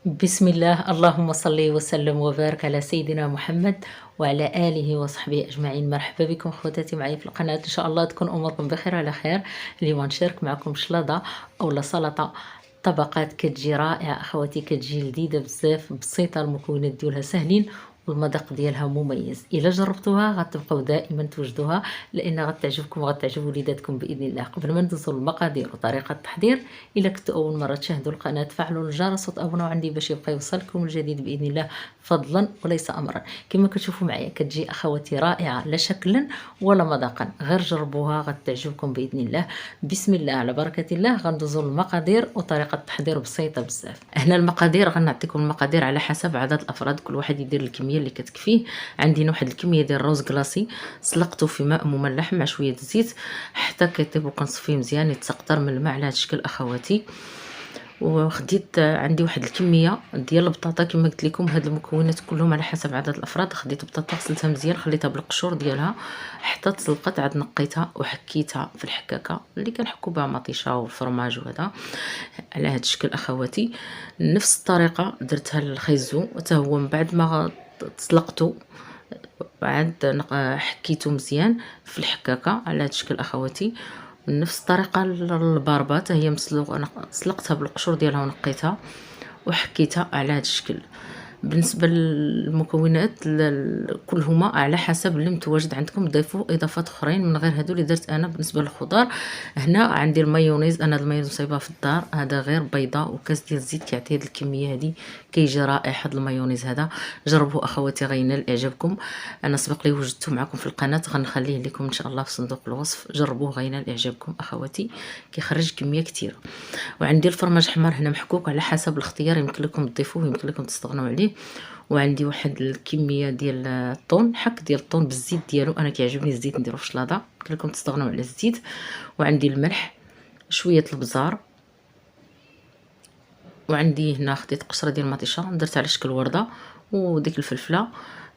بسم الله، اللهم صل وسلم وبارك على سيدنا محمد وعلى آله وصحبه أجمعين. مرحبا بكم خواتاتي معايا في القناة، إن شاء الله تكون أموركم بخير وعلى خير. اليوم نشارك معكم شلاضة أو سلطة طبقات كتجي رائعة أخواتي، كتجي لذيذة بزاف، بسيطة، المكونات ديالها سهلين والمذاق ديالها مميز. إلا جربتوها غتبقاو دائما توجدوها، لأن غتعجبكم وغتعجب وليداتكم بإذن الله. قبل ما ندوزو للمقادير وطريقة التحضير، إلا كنتوا أول مرة تشاهدوا القناة تفعلوا الجرس وتابوناو عندي باش يبقى يوصلكم الجديد بإذن الله، فضلا وليس أمرا. كما كتشوفوا معايا كتجي أخواتي رائعة، لا شكلا ولا مذاقا، غير جربوها غتعجبكم بإذن الله. بسم الله على بركة الله. غندوزو للمقادير وطريقة التحضير بسيطة بزاف. هنا المقادير غنعطيكم المقادير على حسب عدد الأفراد، كل واحد يدير الكمية اللي كتكفيه. عندي واحد الكمية ديال الروز كلاصي سلقته في ماء مملح مع شوية زيت حتى كيطيب وكنصفيه مزيان يتسقطر من الماء على هذا الشكل اخواتي. وخديت عندي واحد الكميه ديال البطاطا كما قلت لكم. هاد المكونات كلهم على حسب عدد الافراد. خديت بطاطا غسلتها مزيان، خليتها بالقشور ديالها حتى تسلقت، عاد نقيتها وحكيتها في الحكاكه اللي كنحكوا بها مطيشه والفرماج وهذا على هاد الشكل اخواتي. نفس الطريقه درتها للخيزو حتى هو من بعد ما تسلقته بعد حكيته مزيان في الحكاكه على هاد الشكل اخواتي. نفس الطريقه الباربه حتى هي مسلوقه، انا سلقتها بالقشور ديالها ونقيتها وحكيتها على هذا الشكل. بالنسبه للمكونات كلهما على حسب اللي متواجد عندكم، ضيفوا اضافات اخرين من غير هادو اللي درت انا. بالنسبه للخضار هنا عندي المايونيز، انا المايونيز صايبها في الدار، هذا غير بيضه وكاس ديال الزيت كيعطي هذه الكميه هذه، كيجي رائع هذا المايونيز هذا. جربوا اخواتي غينال اعجابكم. انا سبق لي وجدته معكم في القناه، غنخليه لكم ان شاء الله في صندوق الوصف. جربوه غينال اعجابكم اخواتي، كيخرج كميه كثيره. وعندي الفرماج حمار هنا محكوك على حسب الاختيار، يمكن لكم تضيفوه يمكن لكم تستغنوا عليه. وعندي واحد الكميه ديال الطون، حك ديال الطون بالزيت ديالو، انا كيعجبني الزيت نديرو في شلاضه، يمكن لكم تستغنوا على الزيت. وعندي الملح، شويه البزار، وعندي هنا خديت قشره ديال المطيشه درت على شكل ورده، وديك الفلفله.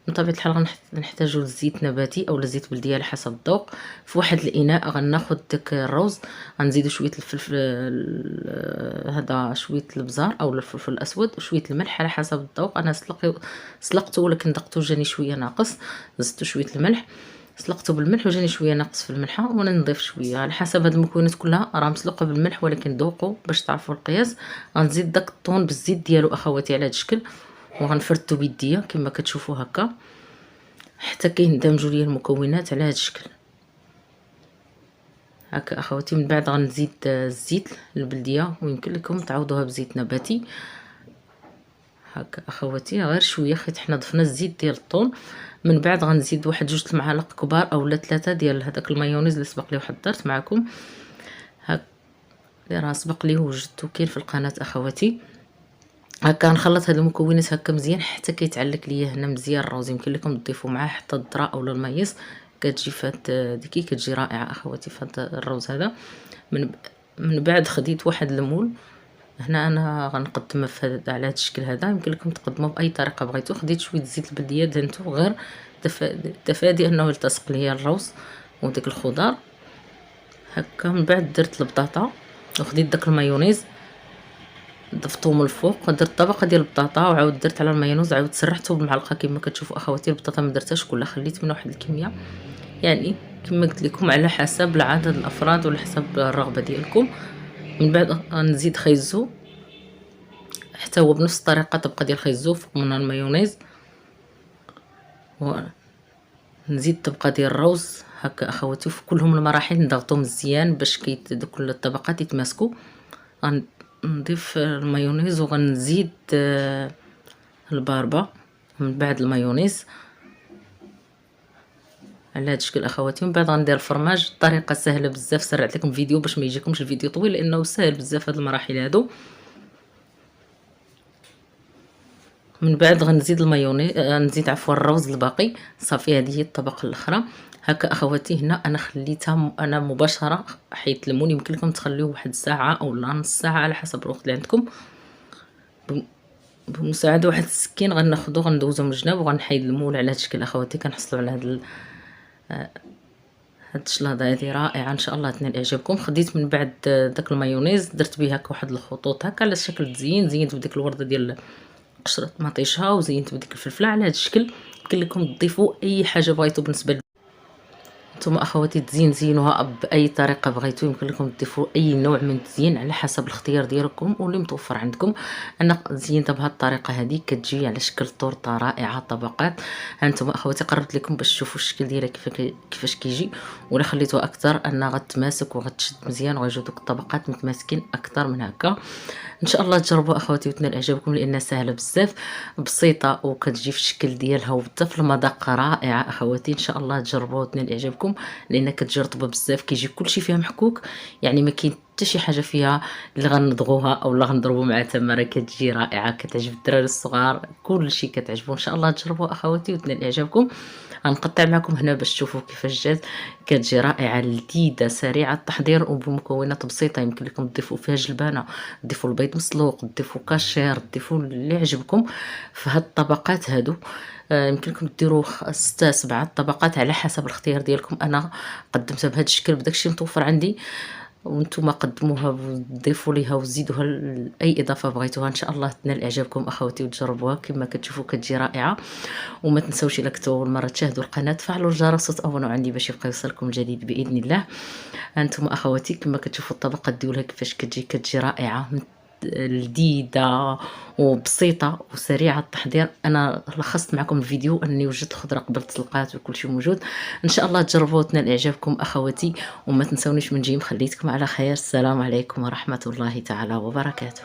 بطبيعه الحال غنحتاجوا لزيت نباتي او لزيت بلدي على حسب الذوق. في واحد الاناء غناخذ داك الروز، غنزيدوا شويه الفلفل هذا، شويه البزار او الفلفل الاسود، وشويه الملح على حسب الذوق. انا سلقته ولكن دقته جاني شويه ناقص، زدت شويه الملح، سلقته بالملح وجاني شويه ناقص في الملحه، وانا نضيف شويه على حسب. هاد المكونات كلها راه مسلوقه بالملح، ولكن ذوقوا باش تعرفوا القياس. غنزيد داك الطون بالزيت ديالو اخواتي على هاد الشكل، وغنفردو بيديا كما كتشوفوا هكا حتى كيندمجوا ليا المكونات على هذا الشكل هكا اخواتي. من بعد غنزيد الزيت البلديه، ويمكن لكم تعوضوها بزيت نباتي هكا اخواتي، غير شويه حيت حنا ضفنا الزيت ديال الطون. من بعد غنزيد واحد 2 المعالق كبار اولا 3 ديال هذاك المايونيز اللي سبق لي حضرت معكم هكا، اللي راه سبق لي وجدتو كاين في القناه اخواتي. هكا نخلط هاد المكونات هكا مزيان حتى كيتعلق ليا هنا مزيان الروز. يمكن لكم تضيفوا معاه حتى الذره اولا المايس، كتجي فهاد ديكي كتجي رائعه اخواتي فهاد الروز هذا. من بعد خديت واحد المول، هنا انا غنقدمها في هذا على هذا الشكل هذا، يمكن لكم تقدموه باي طريقه بغيتو. خديت شويه زيت البلديه دهنته غير تفادي انه يلتصق ليا الروز وداك الخضار هكا. من بعد درت البطاطا وخديت داك المايونيز ضفتو من الفوق، درت طبقه ديال البطاطا وعاود درت على المايونيز، عاود سرحته بالمعلقه كما كتشوفوا اخواتي. البطاطا ما درتهاش كلها، خليت منها واحد الكميه، يعني كما قلت لكم على حسب عدد الافراد وعلى حسب الرغبه ديالكم. من بعد غنزيد خيزو حتى هو بنفس الطريقه، طبقه ديال خيزو فوق من المايونيز، ونزيد طبقه ديال الروز هكا اخواتي. في كلهم المراحل نضغطو مزيان باش كل الطبقات يتماسكوا. غنضيف المايونيز وغنزيد الباربه من بعد المايونيز على هذا الشكل اخواتي. من بعد غندير الفرماج، الطريقه سهله بزاف، سرعت لكم فيديو باش ما يجيكمش الفيديو طويل لانه سهل بزاف هاد المراحل هادو. من بعد غنزيد المايونيز، نزيد عفوا الروز الباقي صافي. هذه هي الطبقه الاخرى هكا اخواتي. هنا انا خليتها انا مباشره حيت المون، يمكن لكم تخليوه واحد الساعه او نص ساعه على حسب الوقت اللي عندكم. بمساعده واحد السكين غناخذو غندوزو من الجناب وغنحيد المول على هذا الشكل اخواتي. كنحصلوا على هاد الشلاضه هادي رائعه ان شاء الله تنال اعجابكم. خديت من بعد داك المايونيز درت به هكا واحد الخطوط هكا على شكل تزيين، زينت بديك الورده ديال قشره مطيشها وزينت بديك الفلفله على هاد الشكل. يمكن لكم تضيفوا اي حاجه بغيتو بالنسبه نتوما اخواتي زينوها باي طريقه بغيتو. يمكن لكم تضيفوا اي نوع من التزيين على حسب الاختيار ديالكم واللي متوفر عندكم. انا زينتها بهذه الطريقه هذه كتجي على شكل طورطه رائعه طبقات. هانتوما اخواتي قربت لكم باش تشوفوا الشكل ديالها كيفاش كيجي. ولا خليتوها اكثر انها غتماسك وغتشد مزيان وغيجيو دوك الطبقات متماسكين اكثر من هكا. ان شاء الله تجربوا اخواتي وتنال اعجابكم لانها سهله بزاف بسيطه وكتجي في الشكل ديالها وحتى في المذاق رائعه اخواتي. ان شاء الله تجربوها وتنال اعجابكم لان كتجي رطبه بزاف، كيجي كلشي فيها محكوك، يعني ما كاين حتى شي حاجه فيها اللي غنضغوها او لا غنضربوا مع تمره. كتجي رائعه كتعجب الدراري الصغار كلشي كتعجبو. ان شاء الله تجربوها اخواتي وتنال اعجابكم. غنقطع معكم هنا باش تشوفوا كيفاش جات. كتجي رائعه لذيذه سريعه التحضير وبمكونات بسيطه. يمكن لكم تضيفوا فيها جلبانه، تضيفوا البيض مسلوق، تضيفوا كاشير، تضيفوا اللي عجبكم في هاد الطبقات هادو. يمكن لكم ديروا 6 7 طبقات على حسب الاختيار ديالكم. انا قدمتها بهذا الشكل بداكشي متوفر عندي، وانتم قدموها وضيفوا ليها وزيدوها اي اضافه بغيتوها. ان شاء الله تنال اعجابكم اخواتي وتجربوها. كما كتشوفوا كتجي رائعه. وما تنساوش الا كنتوا اول مره تشاهدوا القناه تفعلوا الجرس وتابونوا عندي باش يبقى يوصلكم الجديد باذن الله. هانتم اخواتي كما كتشوفوا الطبقات ديالها كيفاش كتجي رائعه لذيذه وبسيطه وسريعه التحضير. انا لخصت معكم الفيديو اني وجدت خضره قبل تسلقات وكل شيء موجود. ان شاء الله تجربوا وتنال اعجابكم اخواتي. وما تنسونيش من جيم خليتكم على خير. السلام عليكم ورحمه الله تعالى وبركاته.